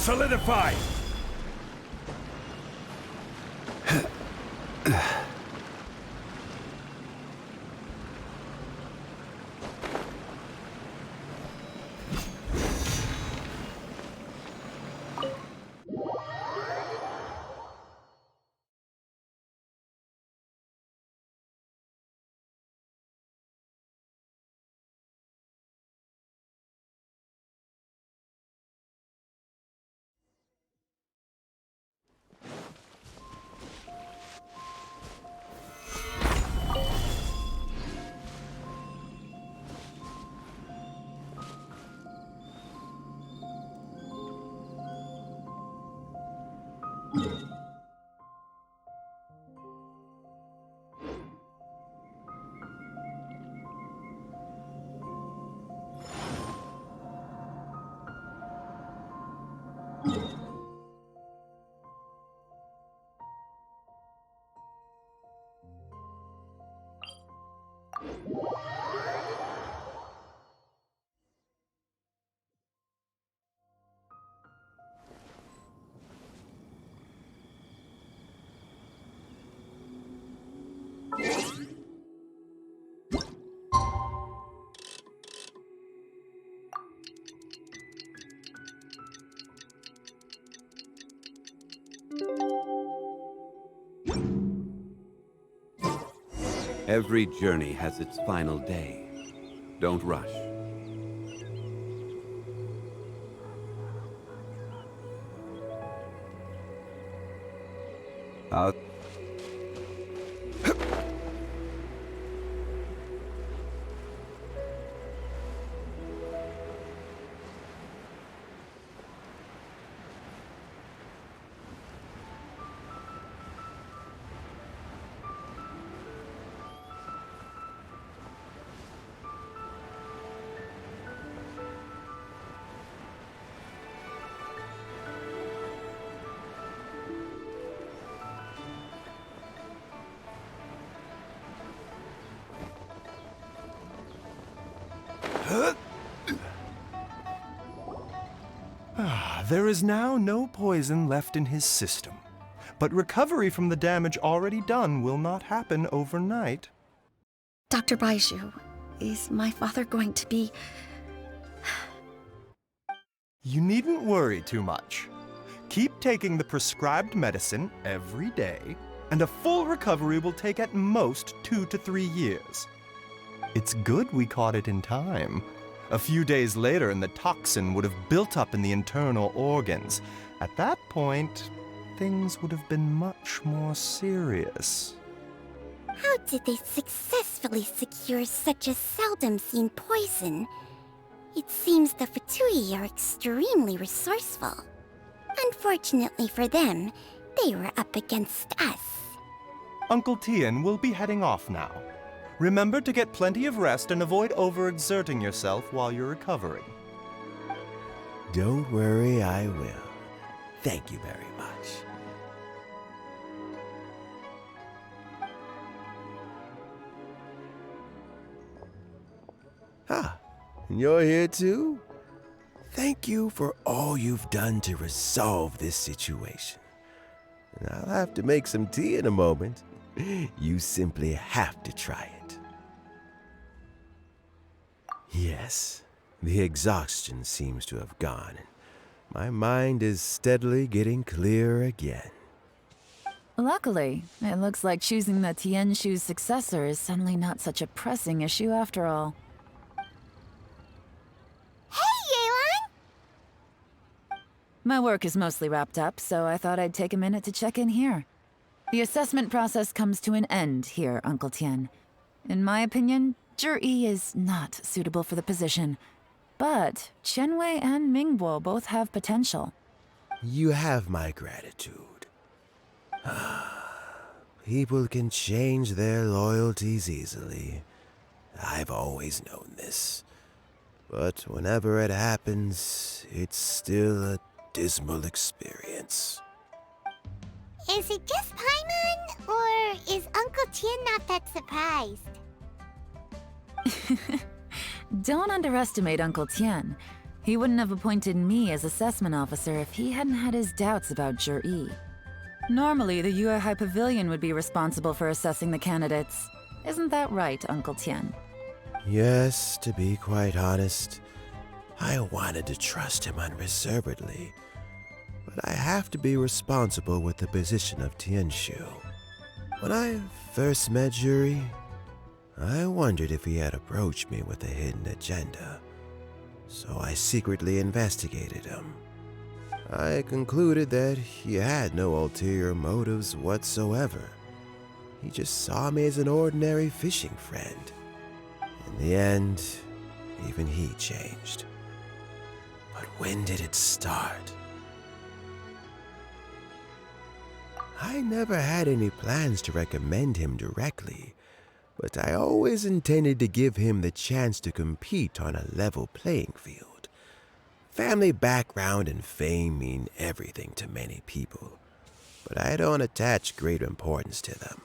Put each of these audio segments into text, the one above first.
Solidify! Every journey has its final day. Don't rush. I'll... There is now no poison left in his system, but recovery from the damage already done will not happen overnight. Dr. Baiju, is my father going to be... You needn't worry too much. Keep taking the prescribed medicine every day, and a full recovery will take at most 2 to 3 years. It's good we caught it in time. A few days later, and the toxin would have built up in the internal organs. At that point, things would have been much more serious. How did they successfully secure such a seldom-seen poison? It seems the Fatui are extremely resourceful. Unfortunately for them, they were up against us. Uncle Tian will be heading off now. Remember to get plenty of rest and avoid overexerting yourself while you're recovering. Don't worry, I will. Thank you very much. Ah, you're here too? Thank you for all you've done to resolve this situation. And I'll have to make some tea in a moment. You simply have to try it. Yes, the exhaustion seems to have gone, and my mind is steadily getting clearer again. Luckily, it looks like choosing the Tianshu's successor is suddenly not such a pressing issue after all. Hey, Yelan! My work is mostly wrapped up, so I thought I'd take a minute to check in here. The assessment process comes to an end here, Uncle Tian. In my opinion, Zhi is not suitable for the position, but Qianwei and Mingbo both have potential. You have my gratitude. People can change their loyalties easily. I've always known this. But whenever it happens, it's still a dismal experience. Is it just Paimon, or is Uncle Tian not that surprised? Don't underestimate Uncle Tian. He wouldn't have appointed me as assessment officer if he hadn't had his doubts about Jur-E. Normally, the Yuehai Pavilion would be responsible for assessing the candidates. Isn't that right, Uncle Tien? Yes, to be quite honest, I wanted to trust him unreservedly, but I have to be responsible with the position of Tianshu. When I first met Juri, I wondered if he had approached me with a hidden agenda, so I secretly investigated him. I concluded that he had no ulterior motives whatsoever. He just saw me as an ordinary fishing friend. In the end, even he changed. But when did it start? I never had any plans to recommend him directly, but I always intended to give him the chance to compete on a level playing field. Family background and fame mean everything to many people, but I don't attach great importance to them.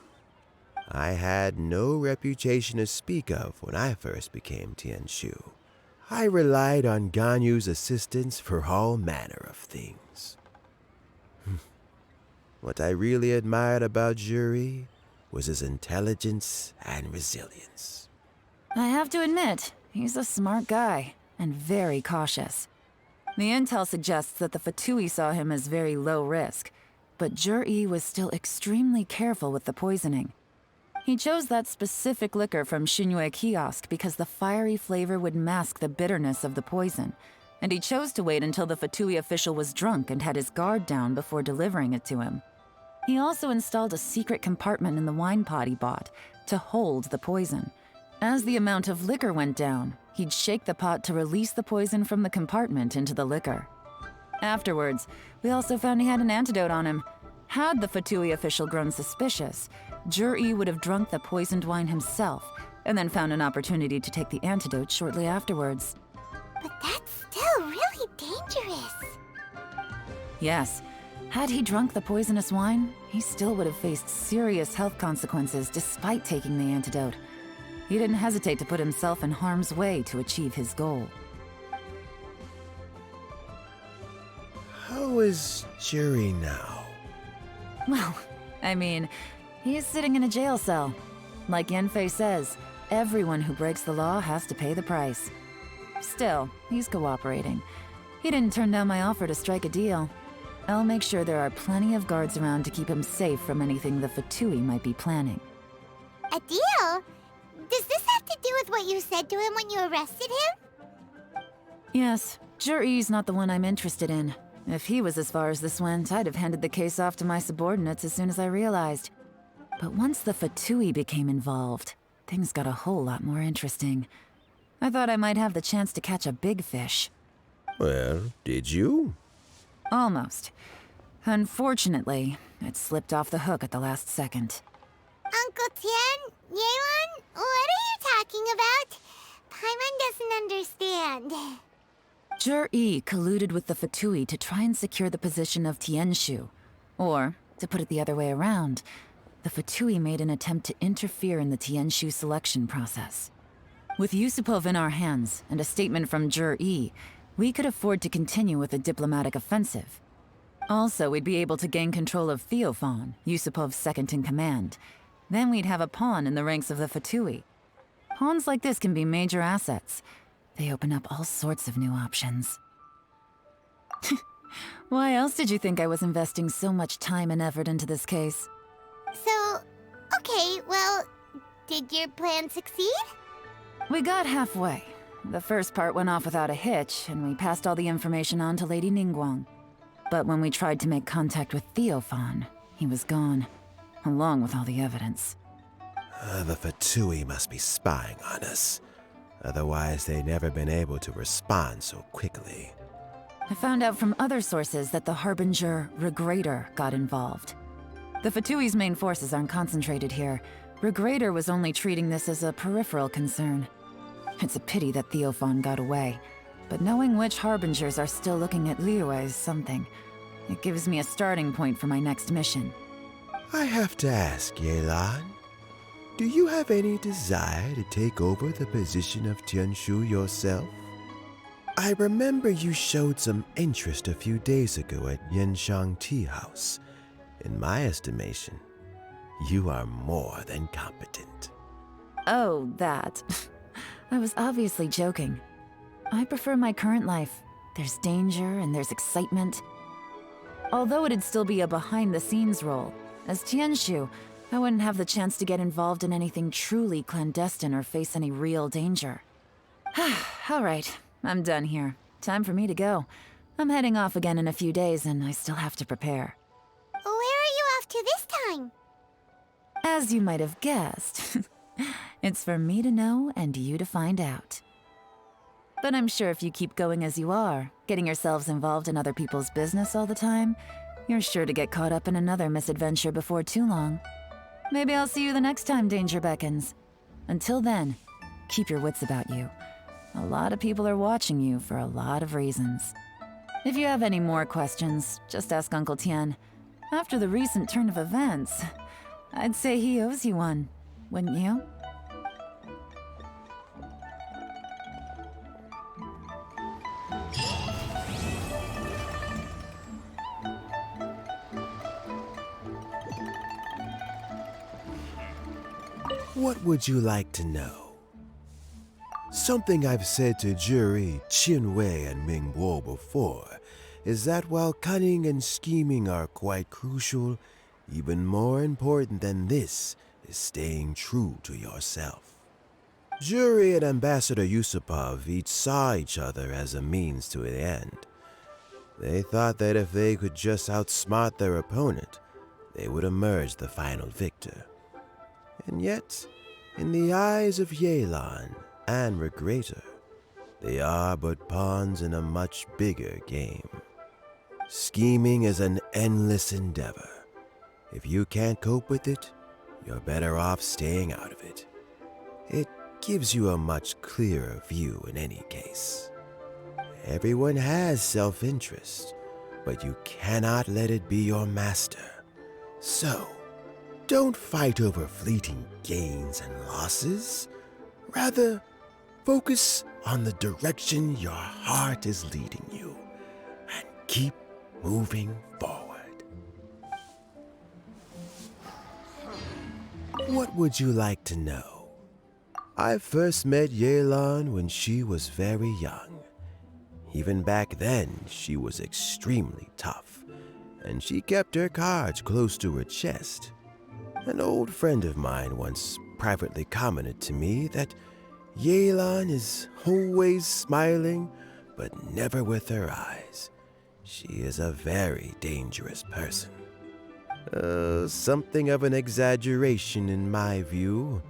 I had no reputation to speak of when I first became Tianshu. I relied on Ganyu's assistance for all manner of things. What I really admired about Juri was his intelligence and resilience. I have to admit, he's a smart guy, and very cautious. The intel suggests that the Fatui saw him as very low risk, but Jur-E was still extremely careful with the poisoning. He chose that specific liquor from Xinyue Kiosk because the fiery flavor would mask the bitterness of the poison, and he chose to wait until the Fatui official was drunk and had his guard down before delivering it to him. He also installed a secret compartment in the wine pot he bought to hold the poison. As the amount of liquor went down, he'd shake the pot to release the poison from the compartment into the liquor. Afterwards, we also found he had an antidote on him. Had the Fatui official grown suspicious, Jur-E would have drunk the poisoned wine himself, and then found an opportunity to take the antidote shortly afterwards. But that's still really dangerous. Yes, had he drunk the poisonous wine, he still would have faced serious health consequences despite taking the antidote. He didn't hesitate to put himself in harm's way to achieve his goal. How is Juri now? Well, I mean, he's sitting in a jail cell. Like Yanfei says, everyone who breaks the law has to pay the price. Still, he's cooperating. He didn't turn down my offer to strike a deal. I'll make sure there are plenty of guards around to keep him safe from anything the Fatui might be planning. A deal? Does this have to do with what you said to him when you arrested him? Yes, Jur-E's not the one I'm interested in. If he was as far as this went, I'd have handed the case off to my subordinates as soon as I realized. But once the Fatui became involved, things got a whole lot more interesting. I thought I might have the chance to catch a big fish. Well, did you? Almost. Unfortunately, it slipped off the hook at the last second. Uncle Tien, Yelan, what are you talking about? Paimon doesn't understand. Jur-E colluded with the Fatui to try and secure the position of Tianshu. Or, to put it the other way around, the Fatui made an attempt to interfere in the Tianshu selection process. With Yusupov in our hands and a statement from Jur-E, we could afford to continue with a diplomatic offensive. Also, we'd be able to gain control of Theophan, Yusupov's second-in-command. Then we'd have a pawn in the ranks of the Fatui. Pawns like this can be major assets. They open up all sorts of new options. Why else did you think I was investing so much time and effort into this case? So, okay, well, did your plan succeed? We got halfway. The first part went off without a hitch, and we passed all the information on to Lady Ningguang. But when we tried to make contact with Theophan, he was gone, along with all the evidence. The Fatui must be spying on us. Otherwise, they'd never been able to respond so quickly. I found out from other sources that the Harbinger Regrator got involved. The Fatui's main forces aren't concentrated here. Regrator was only treating this as a peripheral concern. It's a pity that Theophan got away, but knowing which Harbingers are still looking at Liyue is something. It gives me a starting point for my next mission. I have to ask, Yelan, do you have any desire to take over the position of Tianshu yourself? I remember you showed some interest a few days ago at Yenshang Tea House. In my estimation, you are more than competent. Oh, that. I was obviously joking. I prefer my current life. There's danger and there's excitement. Although it'd still be a behind-the-scenes role, as Tianshu, I wouldn't have the chance to get involved in anything truly clandestine or face any real danger. All right, I'm done here. Time for me to go. I'm heading off again in a few days, and I still have to prepare. Where are you off to this time? As you might have guessed, it's for me to know and you to find out. But I'm sure if you keep going as you are, getting yourselves involved in other people's business all the time, you're sure to get caught up in another misadventure before too long. Maybe I'll see you the next time danger beckons. Until then, keep your wits about you. A lot of people are watching you for a lot of reasons. If you have any more questions, just ask Uncle Tian. After the recent turn of events, I'd say he owes you one, wouldn't you? What would you like to know? Something I've said to Jury, Qinwei, and Mingguo before is that while cunning and scheming are quite crucial, even more important than this is staying true to yourself. Jury and Ambassador Yusupov each saw each other as a means to an end. They thought that if they could just outsmart their opponent, they would emerge the final victor. And yet, in the eyes of Yelan and Regrator, they are but pawns in a much bigger game. Scheming is an endless endeavor. If you can't cope with it, you're better off staying out of it. It gives you a much clearer view in any case. Everyone has self-interest, but you cannot let it be your master. So, don't fight over fleeting gains and losses. Rather, focus on the direction your heart is leading you and keep moving forward. What would you like to know? I first met Yelan when she was very young. Even back then, she was extremely tough, and she kept her cards close to her chest. An old friend of mine once privately commented to me that Yelan is always smiling, but never with her eyes. She is a very dangerous person. Something of an exaggeration in my view.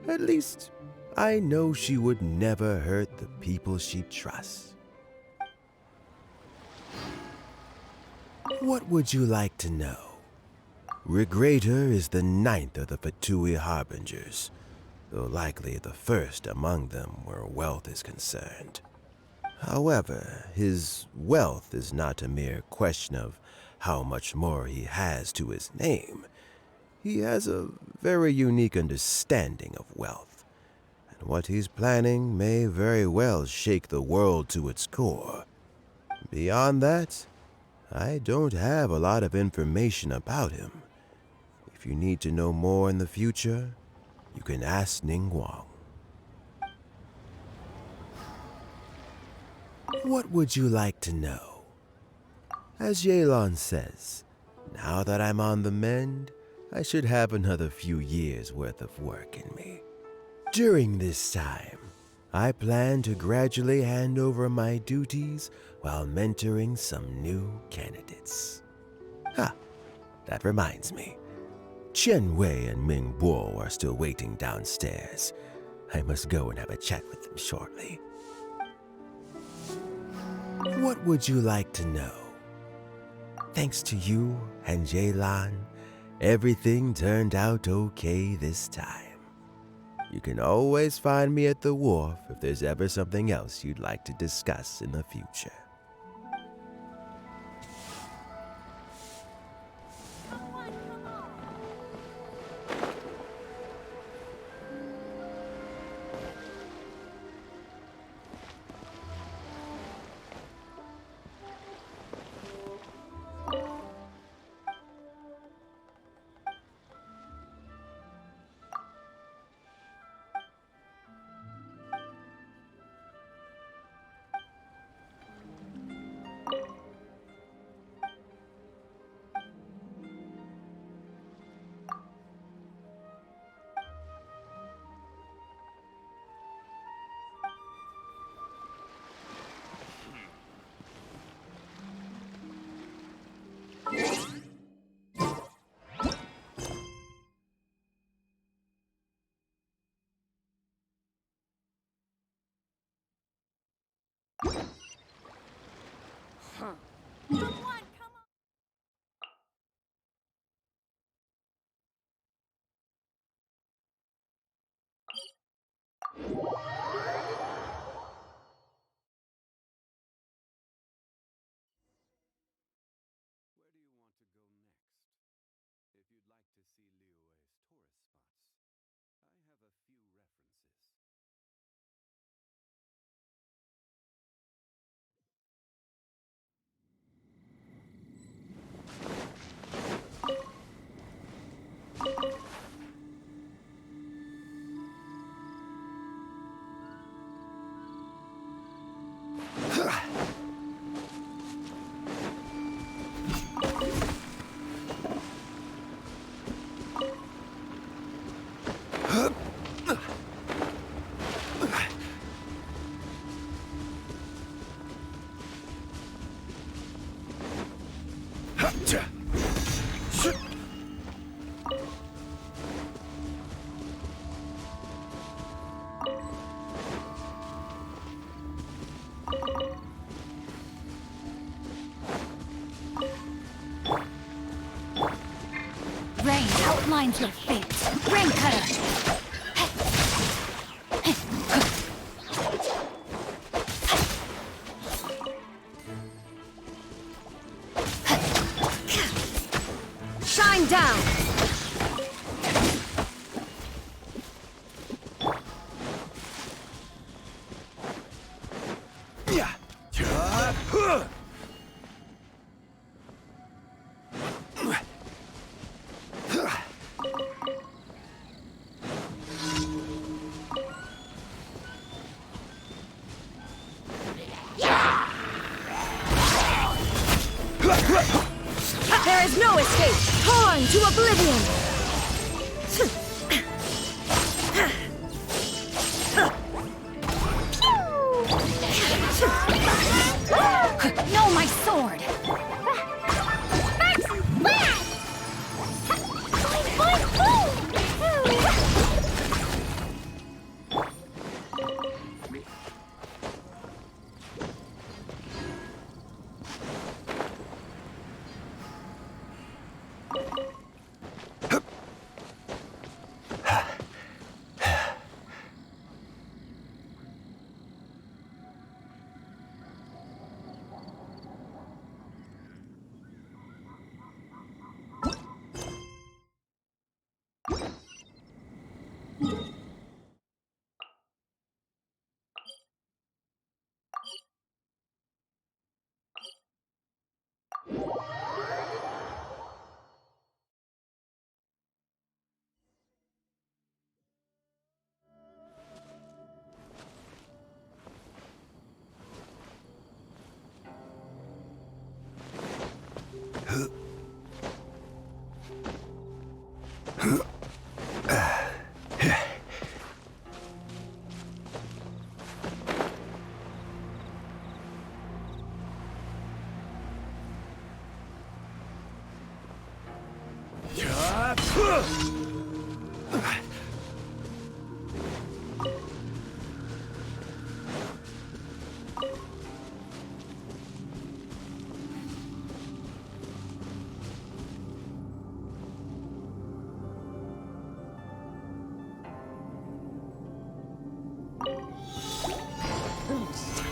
At least, I know she would never hurt the people she trusts. What would you like to know? Regrator is the 9th of the Fatui Harbingers, though likely the first among them where wealth is concerned. However, his wealth is not a mere question of how much more he has to his name. He has a very unique understanding of wealth, and what he's planning may very well shake the world to its core. Beyond that, I don't have a lot of information about him. If you need to know more in the future, you can ask Ning Guang. What would you like to know? As Yelan says, now that I'm on the mend, I should have another few years' worth of work in me. During this time, I plan to gradually hand over my duties while mentoring some new candidates. That reminds me. Chen Wei and Ming Bo are still waiting downstairs. I must go and have a chat with them shortly. What would you like to know? Thanks to you and Yelan, everything turned out okay this time. You can always find me at the wharf if there's ever something else you'd like to discuss in the future. Where do you want to go next? If you'd like to see Liyue's tourist spots, I have a few references. Rain outlines your fate. Rain cutter. Shine down. There is no escape! Torn to oblivion! No, my sword!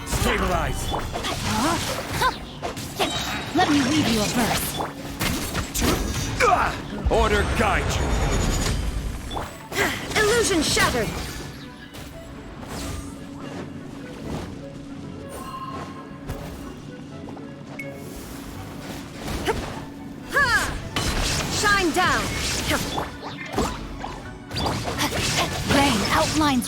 Stabilize! Let me read you a verse. Order guide you! Illusion shattered! Shine down! Rain outlines your